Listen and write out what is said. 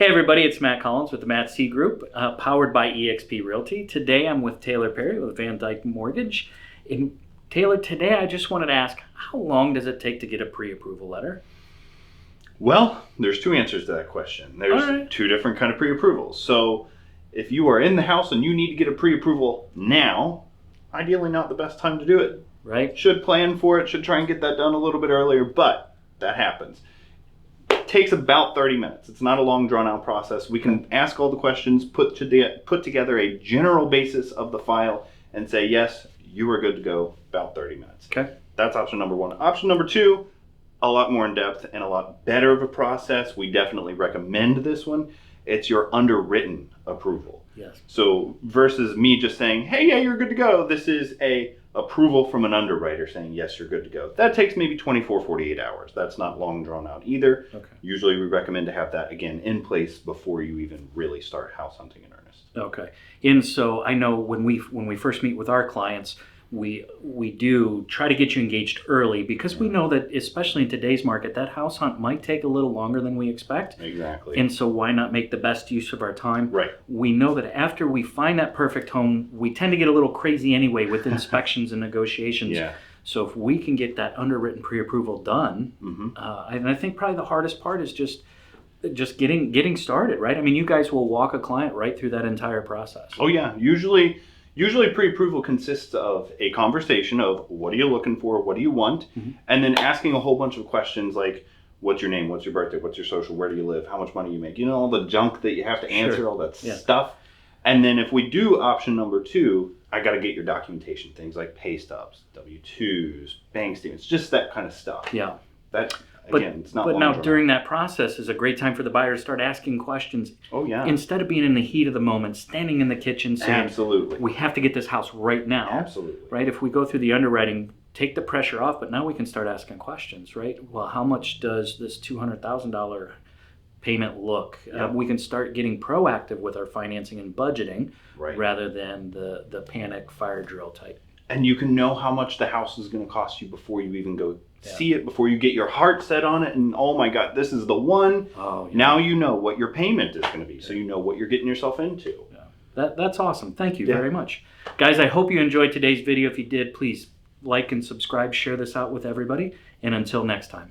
Hey everybody, it's Matt Collins with the Matt C Group, powered by eXp Realty. Today I'm with Taylor Perry with Van Dyke Mortgage. And Taylor, today I just wanted to ask, how long does it take to get a pre-approval letter? Well, there's two answers to that question. There's two different kind of pre-approvals. So if you are in the house and you need to get a pre-approval now, ideally not the best time to do it. Right. Should plan for it, should try and get that done a little bit earlier, but that happens. It takes about 30 minutes. It's not a long drawn out process. We can ask all the questions, put together a general basis of the file and say, yes, you are good to go, about 30 minutes. Okay. That's option number one. Option number two, a lot more in depth and a lot better of a process. We definitely recommend this one. It's your underwritten approval. Yes. So versus me just saying, hey, yeah, you're good to go. This is a approval from an underwriter saying, yes, you're good to go. That takes maybe 24, 48 hours. That's not long drawn out either. Okay. Usually we recommend to have that again in place before you even really start house hunting in earnest. Okay. And so I know when we first meet with our clients, we do try to get you engaged early because we know that, especially in today's market, that house hunt might take a little longer than we expect. Exactly. And so why not make the best use of our time? Right. We know that after we find that perfect home, we tend to get a little crazy anyway with inspections and negotiations. Yeah. So if we can get that underwritten pre-approval done, and I think probably the hardest part is just getting started, right? I mean, you guys will walk a client right through that entire process. Oh yeah. Usually pre-approval consists of a conversation of what are you looking for, what do you want, and then asking a whole bunch of questions like, what's your name, what's your birthday, what's your social, where do you live, how much money you make, all the junk that you have to answer, all that stuff. And then if we do option number two, I got to get your documentation, things like pay stubs, W-2s, bank statements, just that kind of stuff. Yeah. It's not. But now during that process is a great time for the buyer to start asking questions. Oh yeah. Instead of being in the heat of the moment, standing in the kitchen saying, absolutely, we have to get this house right now. Absolutely. Right? If we go through the underwriting, take the pressure off, but now we can start asking questions, right? Well, how much does this $200,000 payment look? Yep. We can start getting proactive with our financing and budgeting rather than the panic fire drill type. And you can know how much the house is going to cost you before you even go see it, before you get your heart set on it, and oh my God, this is the one. Oh, yeah. Now you know what your payment is going to be, so you know what you're getting yourself into. Yeah. That's awesome. Thank you very much. Guys, I hope you enjoyed today's video. If you did, please like and subscribe, share this out with everybody, and until next time.